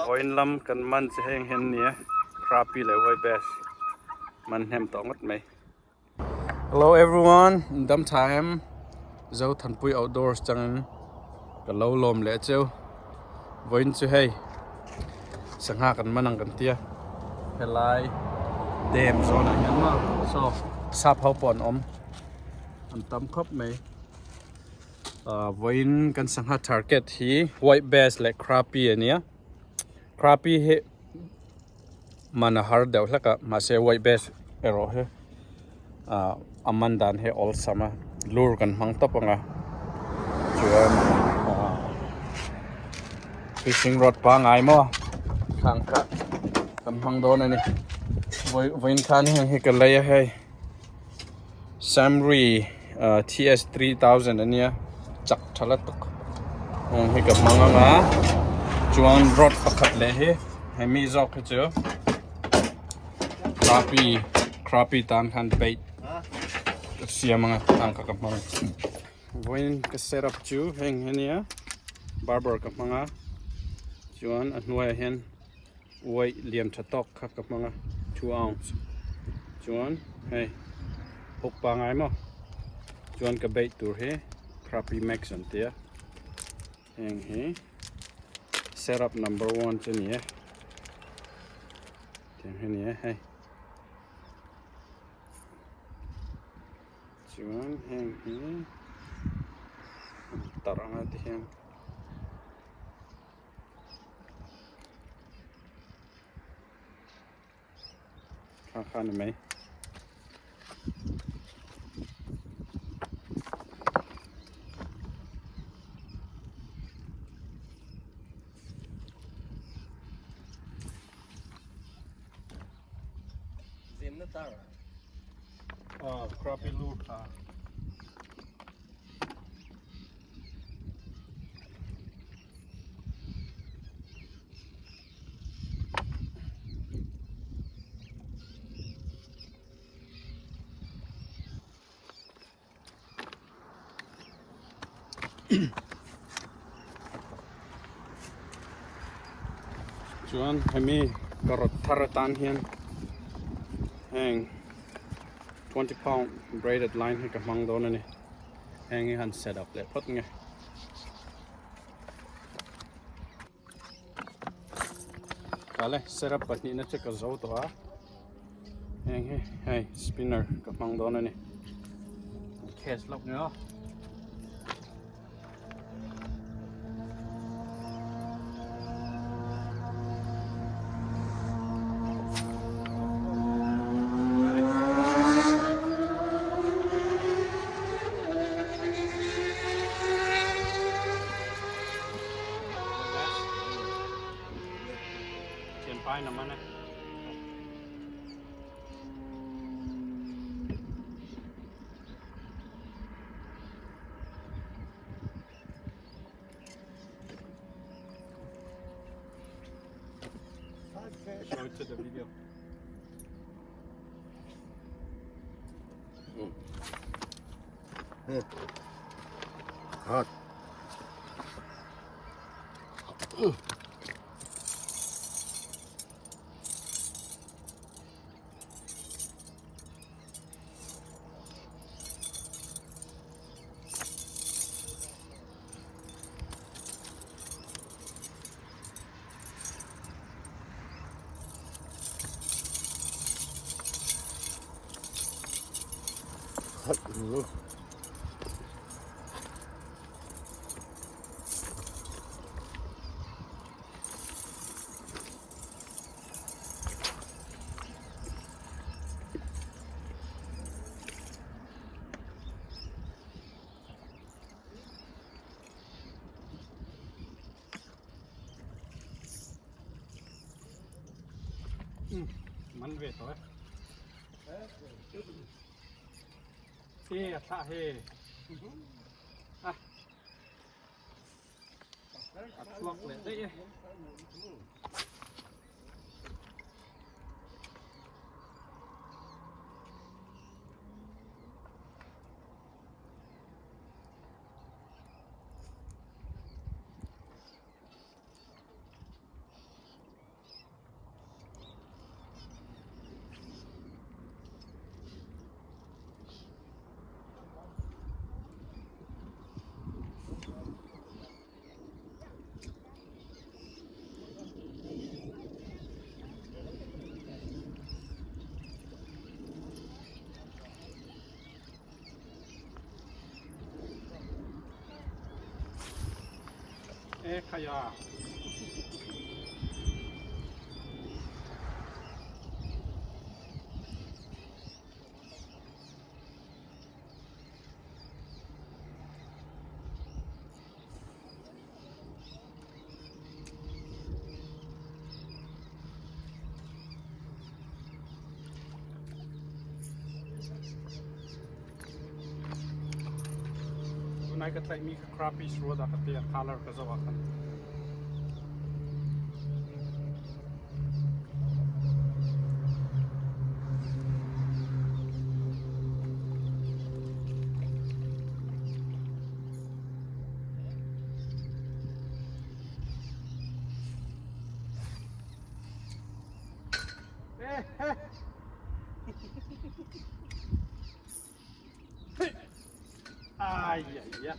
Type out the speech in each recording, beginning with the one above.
voin lam kan man se heng hen nia crappie le voi bes man hem tong mat mai. Hello everyone, dam time zo than pui outdoors chang ka lo lom le cheu voin chu hey sangha kan manang kan tia helai dem zona hian ma so sap ho pon om an tam khop mai voin kan sangha target hi white bass le crappie ania crappie he mana har deuh hlaka ma se white bass ero he aman dan he all summer lur kan hmang topanga chuan fishing rod pa ngai mo khang kha kan hmang don ani voin khan he kan laya he Samri TS 3000 ania chak thala tuk he ka manganga chuan rod pakhat le he hemi zok he chu crappie tan khan bait siamanga ang ka mang voin ka setup chu heng henia barber ka manga chuan anuai hen wai liam thatok kha ka manga 2 ounce chuan hey hok pa ngai mo chuan ka bait tur he crappie max an tia heng he setup number 1 chu ni heng henia hey chuan heng he taranga ti heng khan mai zim na tara crappie lure tha chuan hemi karot tharatan hian hang 20 pound braided line he ka mang don ani hang han set up le phot nge kale set up pahni na che ka zo to a hang he hey spinner ka mang don ani case lok nge pai naman eh show it to the video hot man về thôi he tha he lọc lại đấy ขยะนายก็ใช้มีคราปีสรัวดากเตียคาลาร์ก็จะว่ากันAi, ai, ai.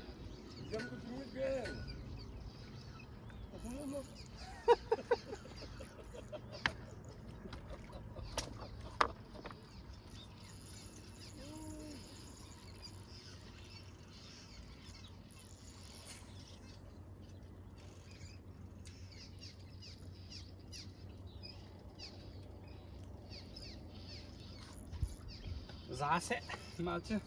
Zase, macie.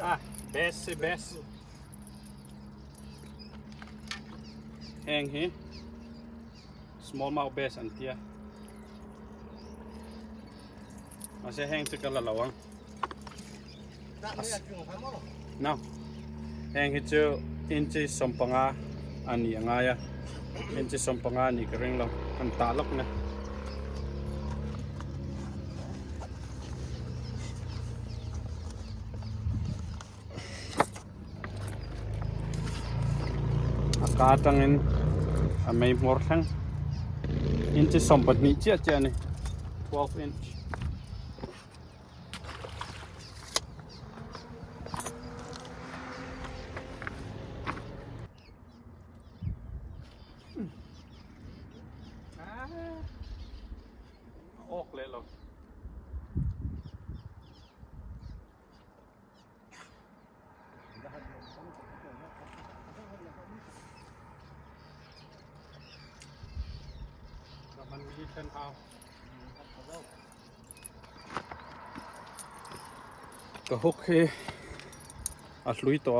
Ah, best. Hang here. Small mouth bass and tia. Masih hang tu kalau lawang. Now, hang itu inci sompanga ani angaya. Inci sompanga ni kering lang ang talok na. Katangin may mortang inci sompat ni cia ni 12 inch ok le loมันมีเส้นทางก็โอเคอัดลุยตัว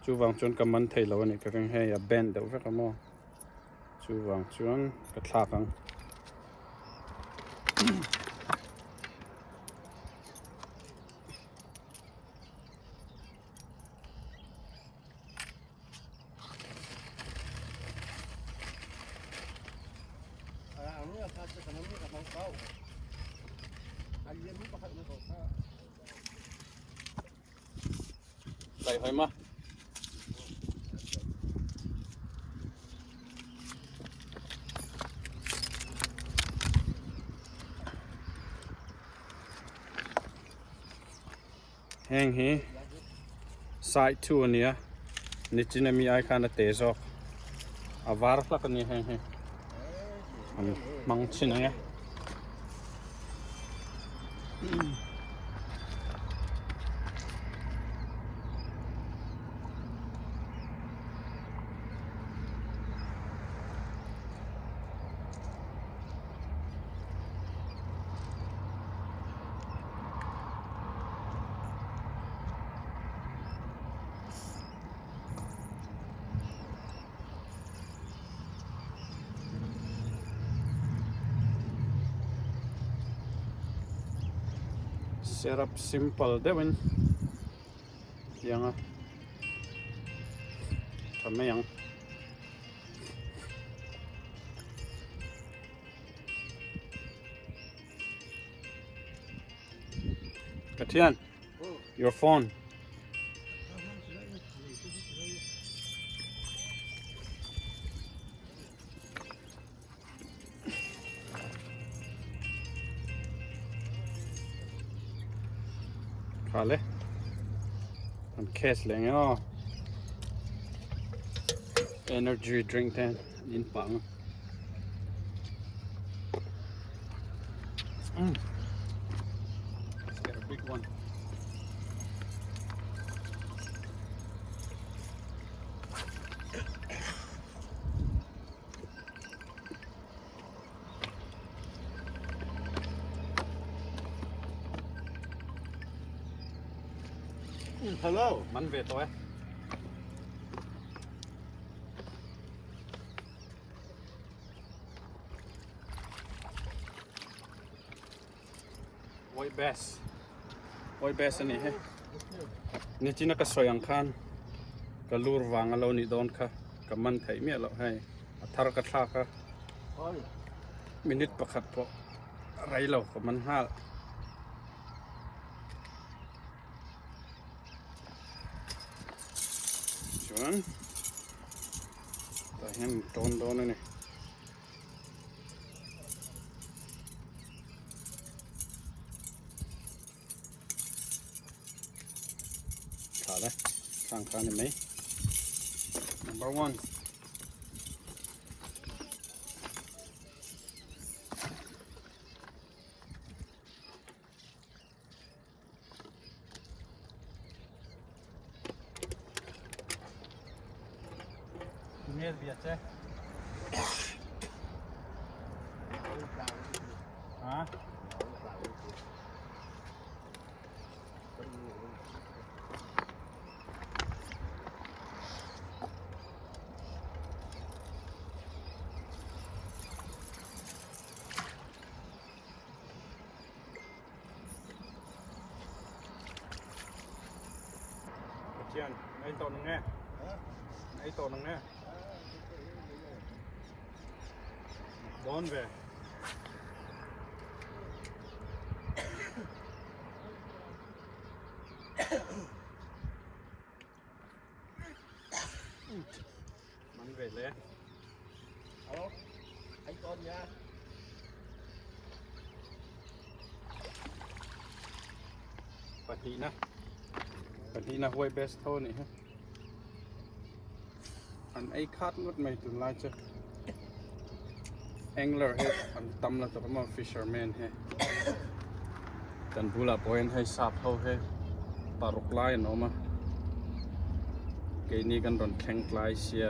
จูวางจนกับมันเทแล้วนี่ก็ยังให้แบนเดี๋ยวก็มอจูวางจนกระทากังใส่หอยมาแห้งฮีสายทูเนี่ยนิจินามีไอคันเตะซอกอาวาร์ฟลักนี่แห้งฮีมังชินไง setup simple deh win yang sama yang Katian, your phone. Kale. En case länge och energy drink den in pang. Let's get a big one. Hello. Man vet då. Oi best ani he. Ni china ka soyang khan. Ka lur wang alo ni don kha. Ka man thai mi alo hai. Athar ka thla ka. Oi. Minute pakhat po. Rai lo ka man hal. Chuan. Ta hen don ani. Kale. Sang khan ni mai. Number 1. Miel biasa. Hah? Kasihan, ay to nang eh. Ay to nang eh. Bon về. Mắn về lên. Alo. Anh con nha. Patina way best thôi này ha. Anh ấy khát ngất mày từ lai chưa? Angler hết, anh tâm là tụi nó fisherman hết. Cần bula point hay sap thôi hết. Paruk lai nó mà. Cái này cần đòn keng lai xia.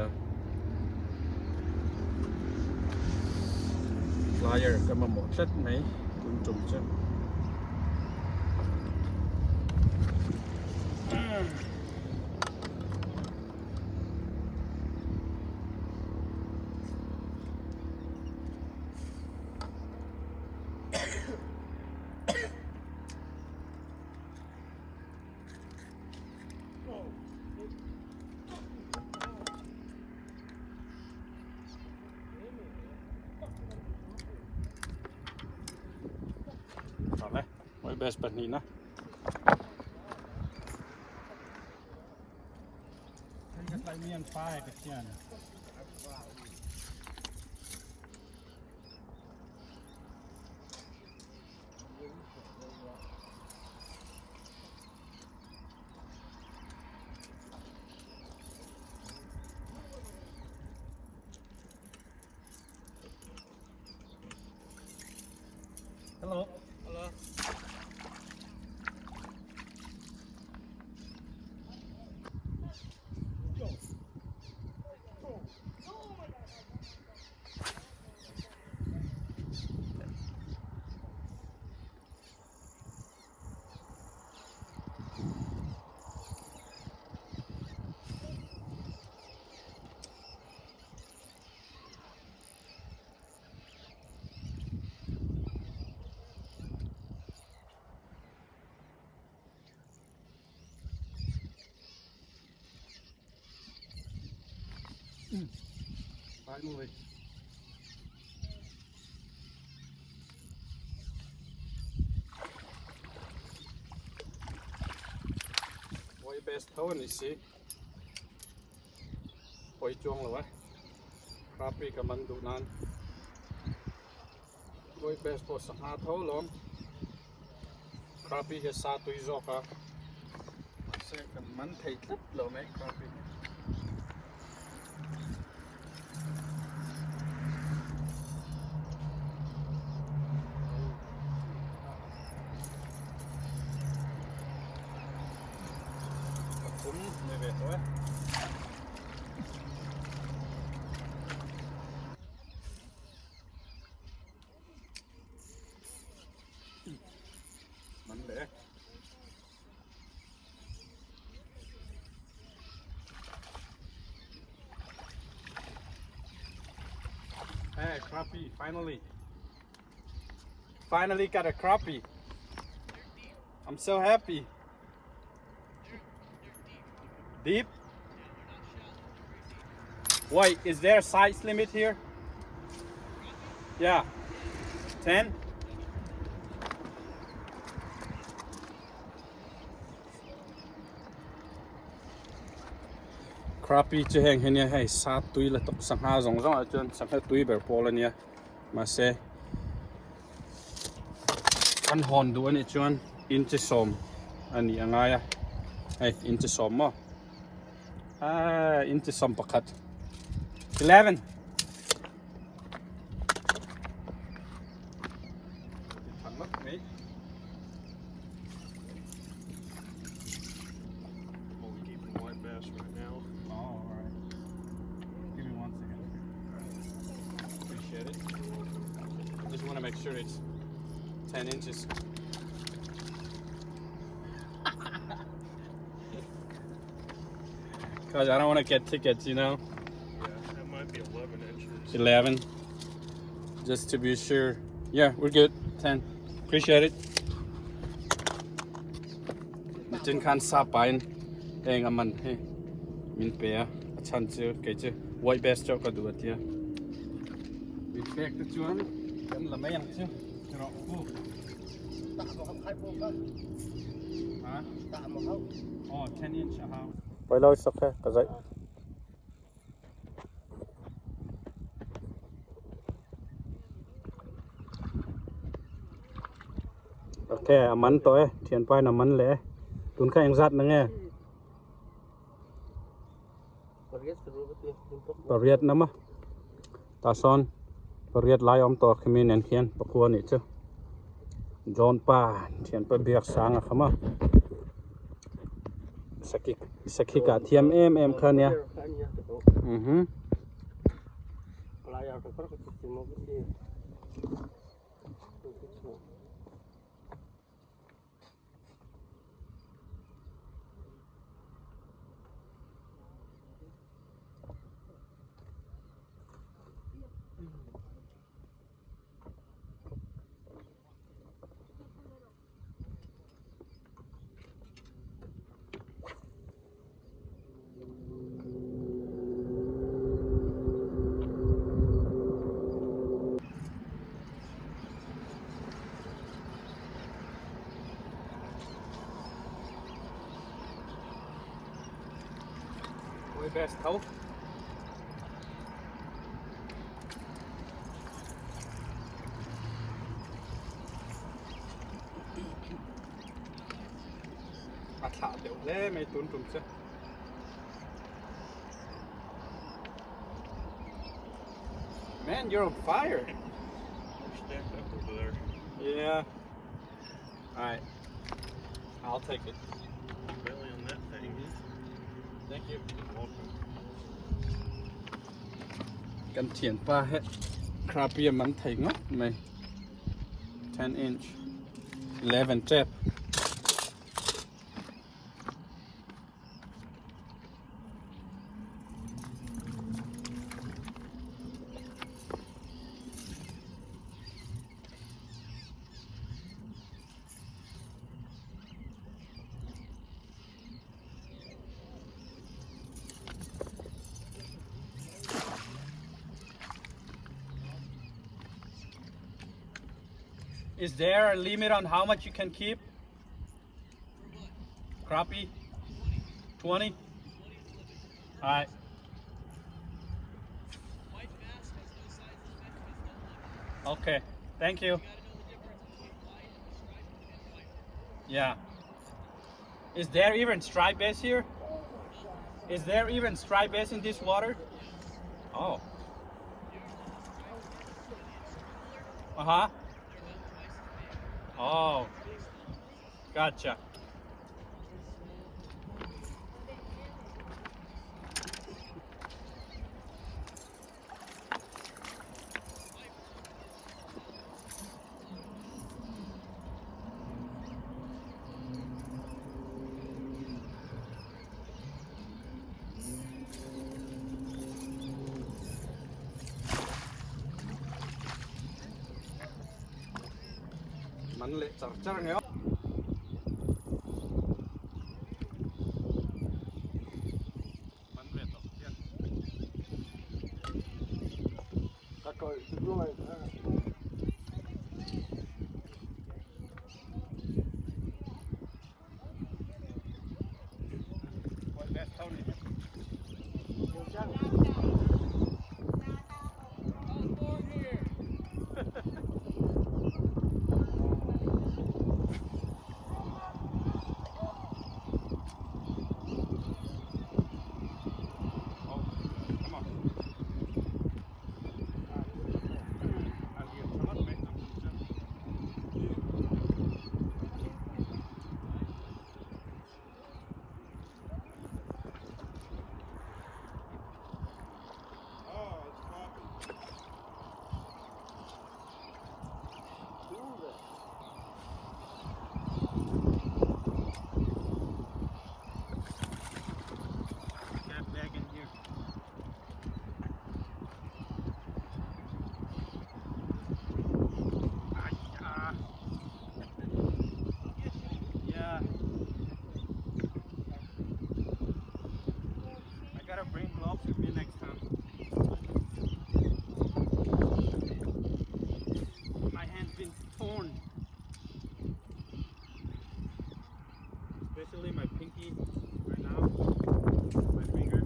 Flyer cái mà một chất mấy cũng trùng chứ. Rồi, mới best bật nhìn á. Cái tay miên phai cái kia này. Hello. Hello. Finally. Quay best thâu này xí. Quay chuông rồi. Crappie cả măng đủ nan. Quay best po sa hạ thâu lom. Crappie cái sa tùy gió cả. Sẽ cả măng thấy lắm lom ấy crappie. Ni vet du. Men det. Hey, crappie, finally. Finally got a crappie. I'm so happy. Deep? Wait, is there a size limit here? Yeah. 10? Crappie chứ hèn hèn hay sát túi là tục sang ha rong rong ở trên sang hết túi bể po lên nha mà sẽ ăn hòn đuôi này chuan in chế xôm anh đi ăn ai à hay in chế xôm mà in chế xôm pakat 11 thằng mất mấy Only keeping white bass right now. oh alright give me 1 second appreciate it just want to make sure it's 10 inches. Cause I don't want to get tickets, you know. Yeah, that might be 11 inches. 11. Just to be sure. Yeah, we're good. 10. Appreciate it. Trên khăn sa pain. Eng aman he. Min pe. Chan chu ke chu. White bass cho ka du tia. Mình phek tu chuan. Kan la mai ang chu. Ro ku. Tạ một không khai phong cân. Ha? Tạ một không. Oh, 10 inch how. Quay lâu sắp thế, cả dậy. Ok, mắn tối, thiền pai là mắn lẽ. Tuấn khai anh giặt nữa nghe. Bariat nama. Ta son. Bariat lai om to kami nen khian pakua ni chu. John pa thiền pa biak sang a khama. Sakhi ka thiam em khan ya. Way best health. Thả đều lẽ mấy tuần trùng chứ. Man, you're on fire. They're stacked up over there. Yeah. Alright. I'll take it. Belly on that thing. Thank you. You're welcome. Cần thiền pa hết. Crappie mắn thấy ngất mày. 10 inch. 11 tap. Is there a limit on how much you can keep? Crappie? 20? Alright. Okay, thank you. Yeah. Is there even striped bass here? Is there even striped bass in this water? Oh. Uh-huh. Oh. Gotcha. Mạnh liệt chặt chặt nhớ. Mạnh liệt chặt chặt. Các cậu đứng rồi. What best Tony? Back in here. Yeah. I gotta bring gloves with me next time. My hand's been torn. Especially my pinky right now. My finger.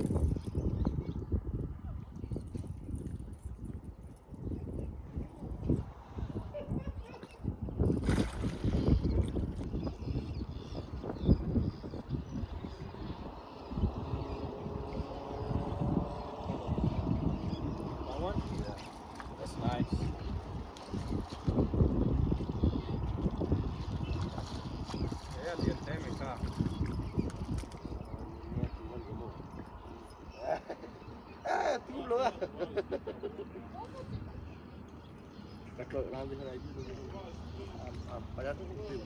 That one? Yeah. That's nice. Yeah, the antenna car. Tím nữa. Các cậu làm như thế này chứ. Phải ăn tìm.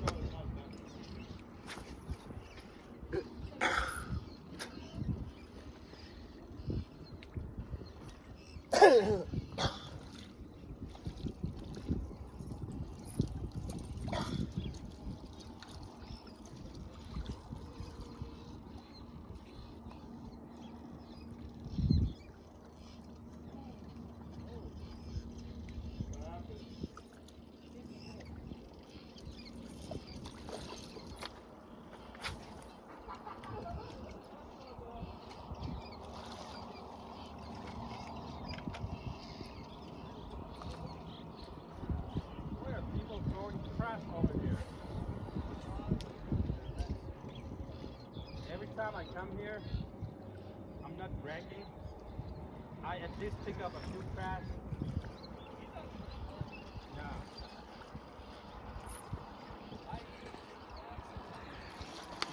Why are people throwing trash over here? Every time I come here, I'm not bragging. I at least pick up a few trash. Yeah.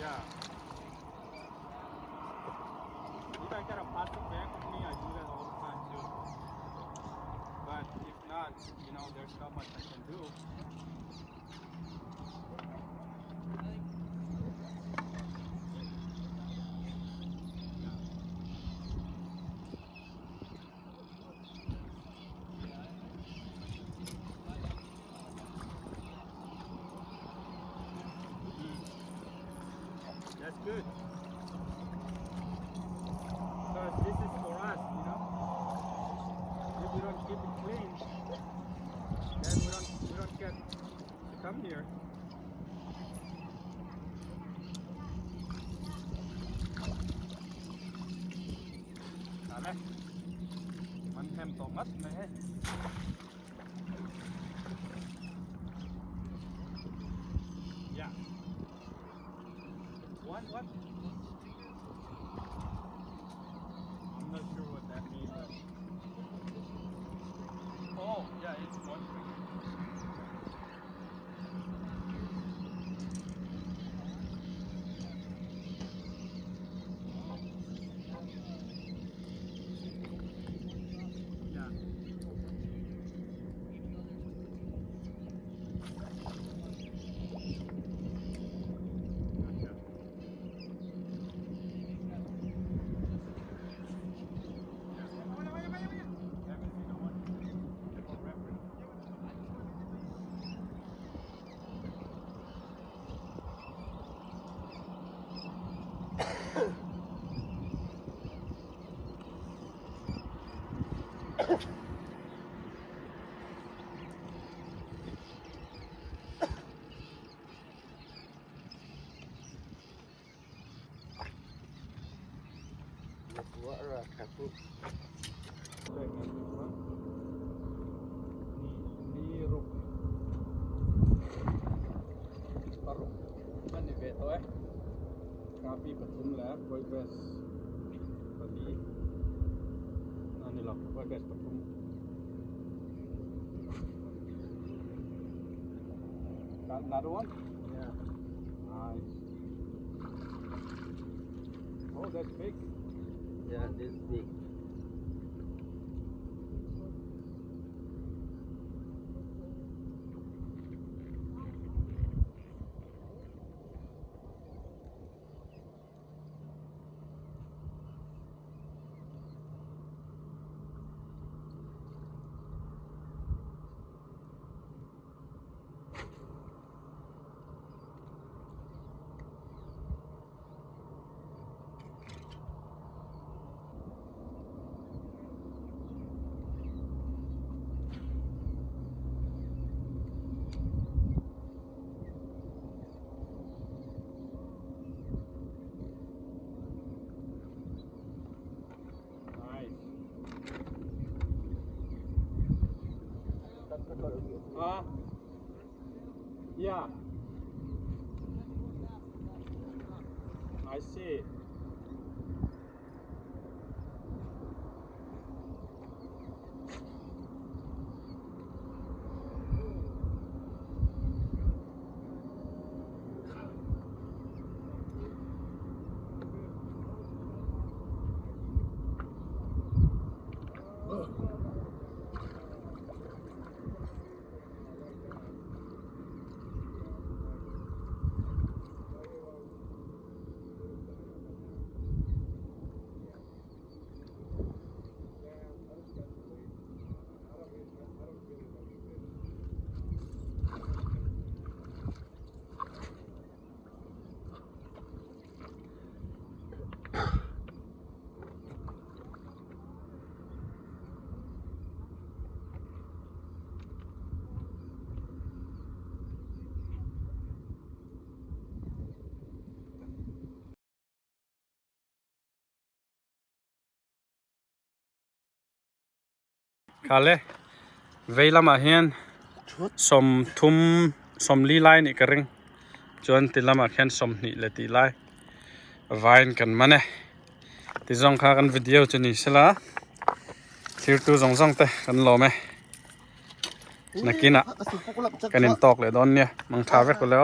Yeah. If I got a plastic bag with me, I do that all the time too. But if not, you know, there's not much I can do. That's good. Because this is for us, you know. If we don't keep it clean, then we don't get กันตรงนัดไหมWhat? I'm not sure what that means. Oh, yeah, it's one finger. Yeah. What are kaput? Lirok. Parok. Ano beto Kapi Patum Lab, Boy Best. Pali. Ano lang, Boy Best Patum. Got another one? Yeah. Nice. Oh, that's big. Yeah, this big. Nice. That's the color. Yeah. I see. Kale, veilama hian som thum som li lai ni ka ring chuan ti lama khian som ni le ti lai vain kan mane ti zong kha kan video chani sela thir tu zong zong te kan lo me nakina kanin tok le don nia mang tha ve ko le